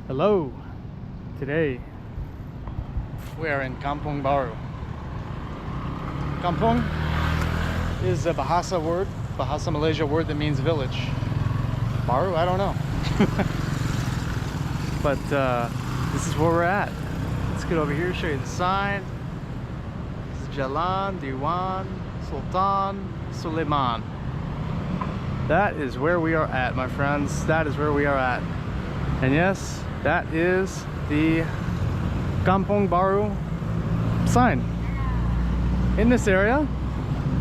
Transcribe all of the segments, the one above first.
Hello. Today we are in Kampung Baru. Kampung is a Bahasa Malaysia word that means village. Baru, I don't know. But this is where we're at. Let's get over here, show you the sign. This is Jalan Dewan Sultan Suleiman. That is where we are at, my friends. That is where we are at. And yes, that is the Kampung Baru sign. In this area,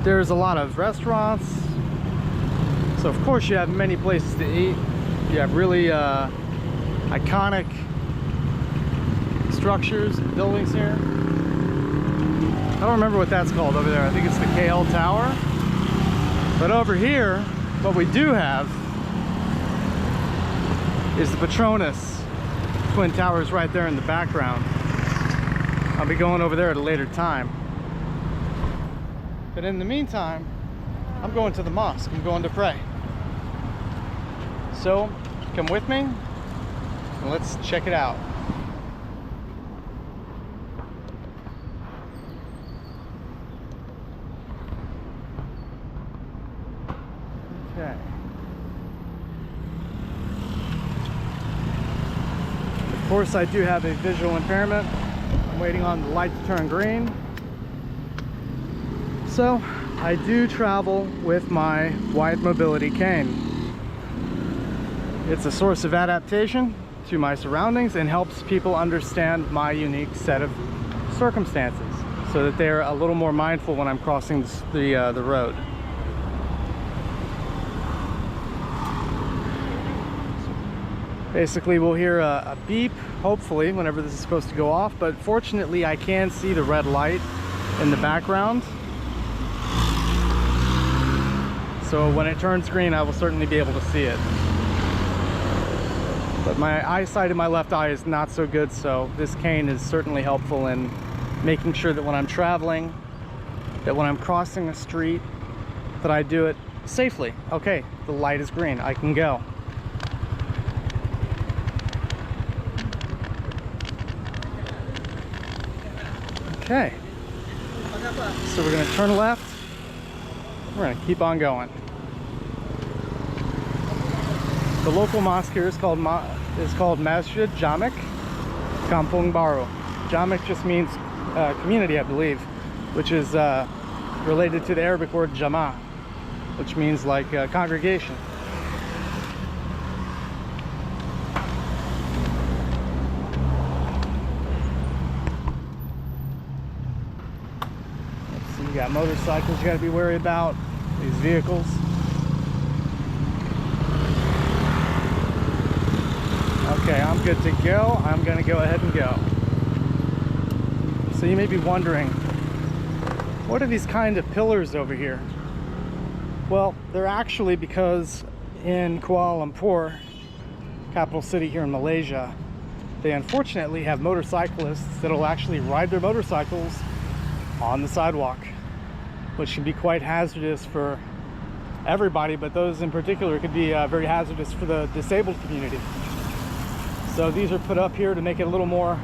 there's a lot of restaurants. So of course you have many places to eat. You have really iconic structures and buildings here. I don't remember what that's called over there. I think it's the KL Tower. But over here, what we do have is the Petronas Twin Towers right there in the background. I'll be going over there at a later time. But in the meantime, I'm going to the mosque. I'm going to pray. So come with me and let's check it out. Okay. Of course, I do have a visual impairment. I'm waiting on the light to turn green. So, I do travel with my wide mobility cane. It's a source of adaptation to my surroundings and helps people understand my unique set of circumstances so that they're a little more mindful when I'm crossing the road. Basically, we'll hear a beep, hopefully, whenever this is supposed to go off, but fortunately I can see the red light in the background. So when it turns green, I will certainly be able to see it. But my eyesight in my left eye is not so good, so this cane is certainly helpful in making sure that when I'm traveling, that when I'm crossing a street, that I do it safely. Okay, the light is green, I can go. Okay, so we're going to turn left. We're going to keep on going. The local mosque here is called Masjid Jamek Kampung Baru. Jamek just means community, I believe, which is related to the Arabic word Jama, which means like congregation. You got motorcycles you got to be worried about, these vehicles. Okay, I'm good to go. I'm going to go ahead and go. So you may be wondering, what are these kind of pillars over here? Well, they're actually because in Kuala Lumpur, capital city here in Malaysia, they unfortunately have motorcyclists that will actually ride their motorcycles on the sidewalk, which can be quite hazardous for everybody, but those in particular could be very hazardous for the disabled community. So these are put up here to make it a little more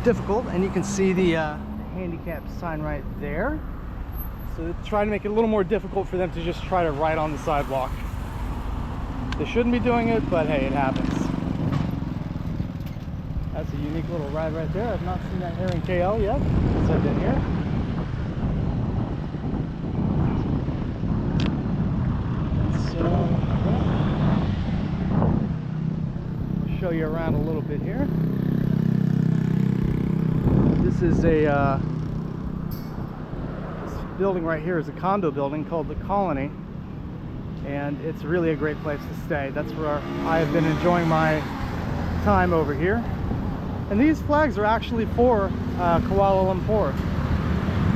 difficult, and you can see the handicap sign right there. So they try to make it a little more difficult for them to just try to ride on the sidewalk. They shouldn't be doing it, but hey, it happens. That's a unique little ride right there. I've not seen that here in KL yet since I've been here. Show you around a little bit here. This is this building right here is a condo building called the Colony, and it's really a great place to stay. That's where I have been enjoying my time over here. And these flags are actually for Kuala Lumpur.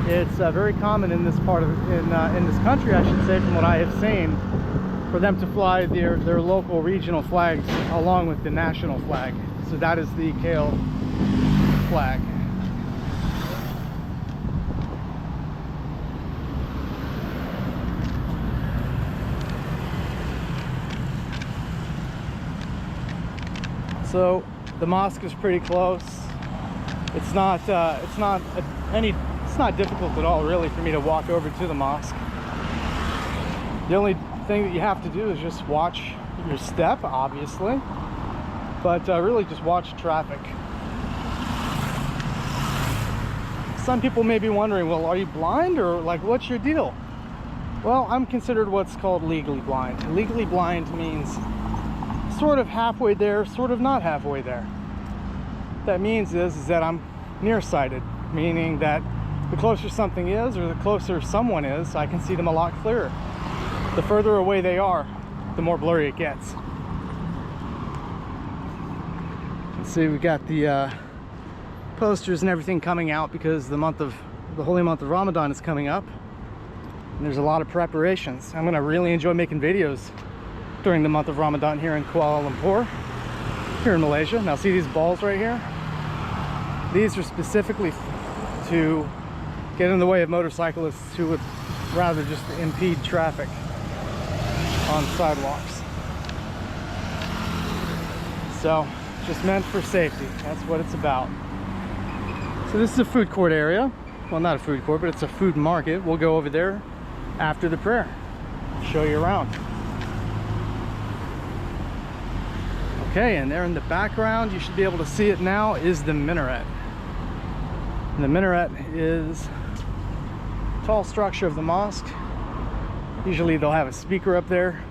It's very common in this part of in this country, I should say, from what I have seen, for them to fly their local regional flags along with the national flag. So that is the KL flag. So The mosque is pretty close. It's not difficult at all, really, for me to walk over to the mosque. The only thing that you have to do is just watch your step, obviously, but really just watch traffic. Some people may be wondering, well, are you blind, or like, what's your deal? Well, I'm considered what's called legally blind. Legally blind means sort of halfway there, sort of not halfway there. What that means is that I'm nearsighted, meaning that the closer something is, or the closer someone is, I can see them a lot clearer. The further away they are, the more blurry it gets. Let's see, we got the posters and everything coming out because the holy month of Ramadan is coming up, and there's a lot of preparations. I'm gonna really enjoy making videos during the month of Ramadan here in Kuala Lumpur, here in Malaysia. Now see these balls right here? These are specifically to get in the way of motorcyclists who would rather just impede traffic on sidewalks. So, just meant for safety. That's what it's about. So this is a food court area. Well, not a food court, but it's a food market. We'll go over there after the prayer. Show you around. Okay, and there in the background, you should be able to see it now, is the minaret. And the minaret is a tall structure of the mosque. Usually they'll have a speaker up there,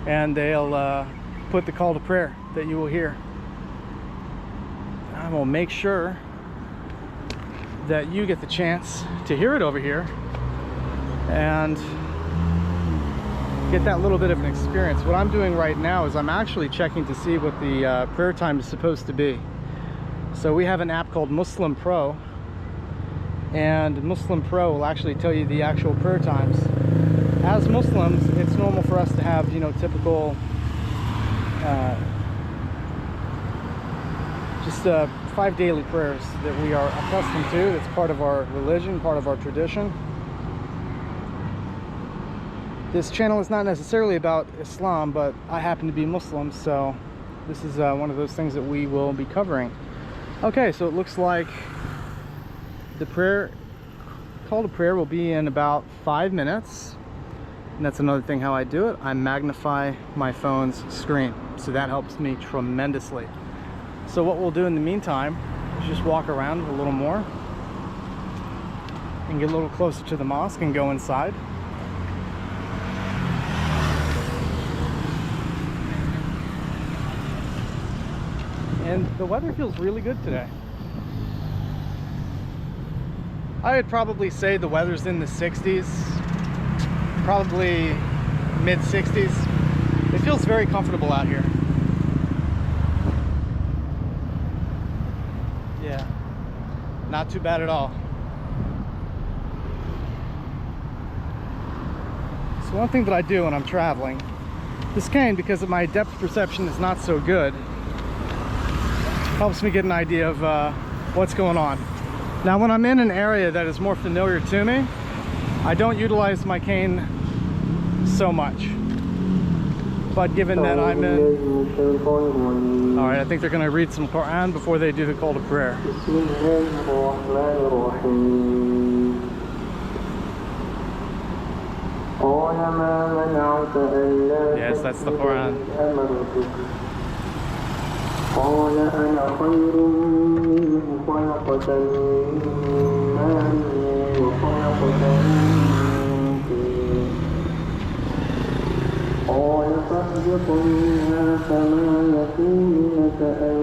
and they'll put the call to prayer that you will hear. I will make sure that you get the chance to hear it over here and get that little bit of an experience. What I'm doing right now is I'm actually checking to see what the prayer time is supposed to be. So we have an app called Muslim Pro, and Muslim Pro will actually tell you the actual prayer times. As Muslims, it's normal for us to have, you know, typical just 5 daily prayers that we are accustomed to. It's part of our religion, part of our tradition. This channel is not necessarily about Islam, but I happen to be Muslim, so this is one of those things that we will be covering. Okay, so it looks like the call to prayer will be in about 5 minutes. And that's another thing how I do it. I magnify my phone's screen, so that helps me tremendously. So what we'll do in the meantime is just walk around a little more and get a little closer to the mosque and go inside. And the weather feels really good today. I would probably say the weather's in the 60s, probably mid 60s. It feels very comfortable out here. Yeah, not too bad at all. So one thing that I do when I'm traveling, this cane, because of my depth perception is not so good, helps me get an idea of what's going on. Now when I'm in an area that is more familiar to me, I don't utilize my cane so much. But given that I'm in... Alright, I think they're going to read some Quran before they do the call to prayer. Yes, that's the Quran. قال أنا خير منه خلقتني من نار وخلقتني من طين قال فاهبط منها فما يكون لك أن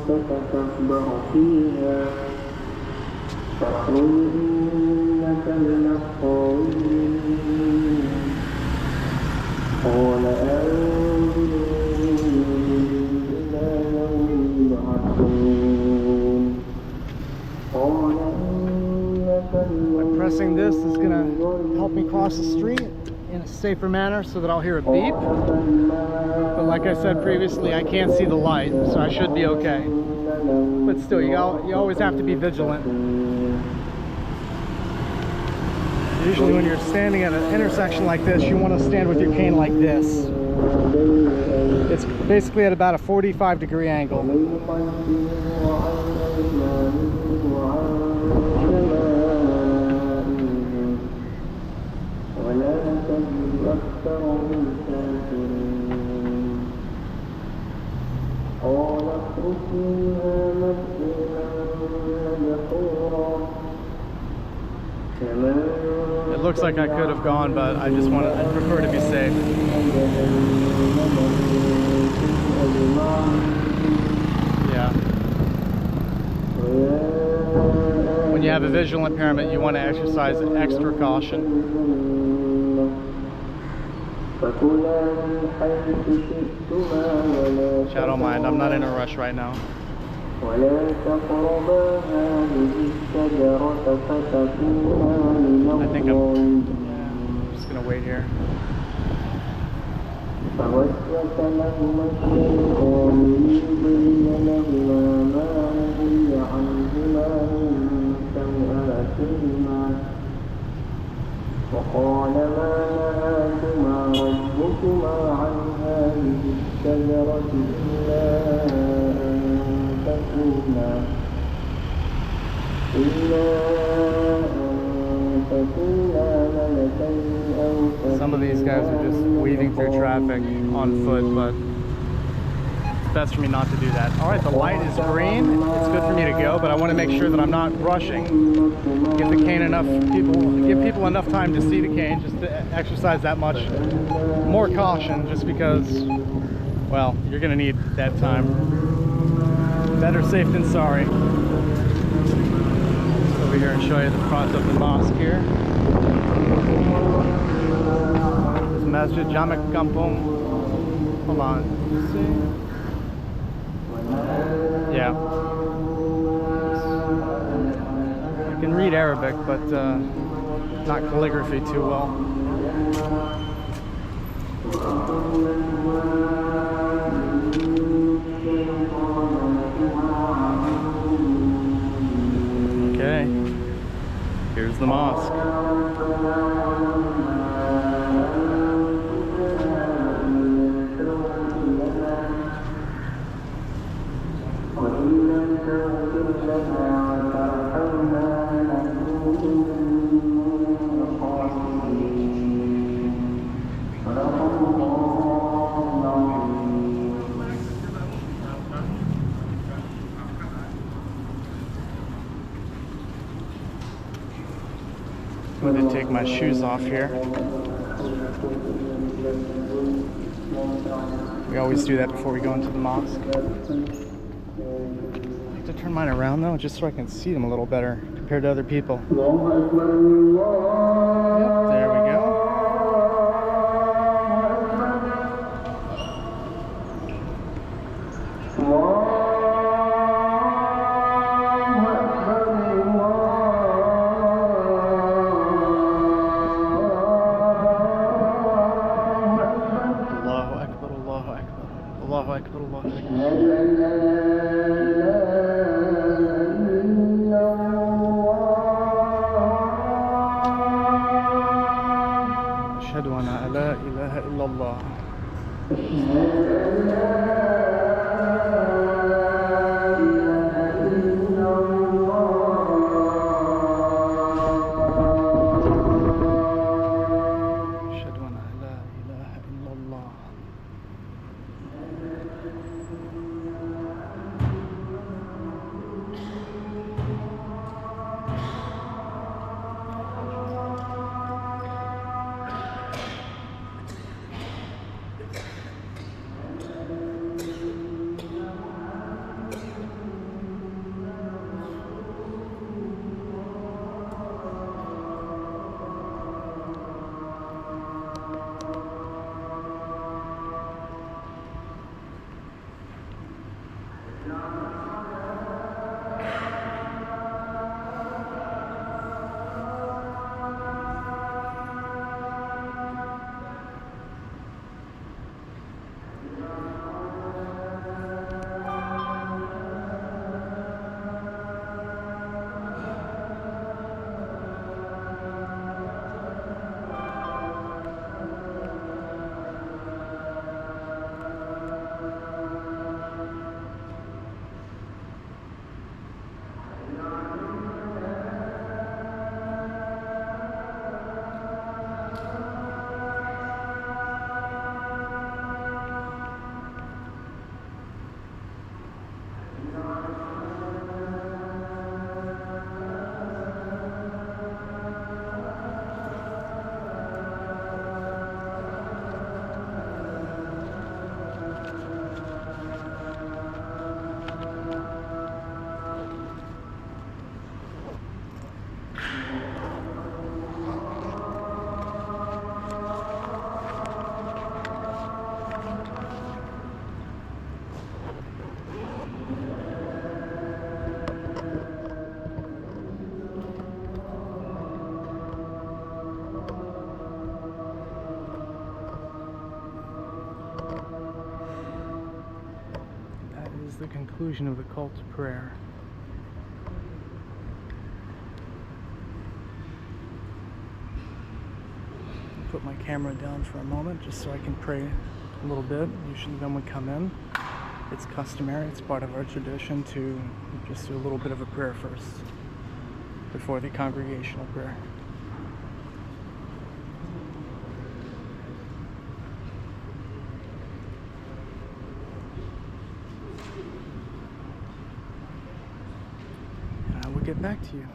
تتكبر فيها فاخرج إنك من الصاغرين قال pressing this is going to help me cross the street in a safer manner so that I'll hear a beep. But like I said previously, I can't see the light, so I should be okay. But still, you always have to be vigilant. Usually when you're standing at an intersection like this, you want to stand with your cane like this, It's basically at about a 45-degree angle. It looks like I could have gone, but I prefer to be safe. Yeah. When you have a visual impairment, you want to exercise extra caution. Chat, don't mind, I'm not in a rush right now. I think I'm just gonna wait here. وقال ما نهاكما ربكما عن هذه الشجرة إلا أن تكونا ملكين أو Some of these guys are just weaving through traffic on foot, but it's best for me not to do that. All right, the light is green. It's good for me to go, but I want to make sure that I'm not rushing. Give people enough time to see the cane, just to exercise that much more caution, just because, well, you're going to need that time. Better safe than sorry. Over here and show you the front of the mosque here. This Masjid Jamek Kampung. Hold on. See? Yeah. I can read Arabic, but not calligraphy too well. Okay. Here's the mosque. I'm going to take my shoes off here. We always do that before we go into the mosque. I like to turn mine around though, just so I can see them a little better compared to other people. Yep, there we go. Allahu Akbar, Allahu Akbar. Ashhadu an la ilaha illallah. the conclusion of the call to prayer. I'll put my camera down for a moment just so I can pray a little bit. Usually when we come in, it's customary, it's part of our tradition to just do a little bit of a prayer first before the congregational prayer. And I will get back to you.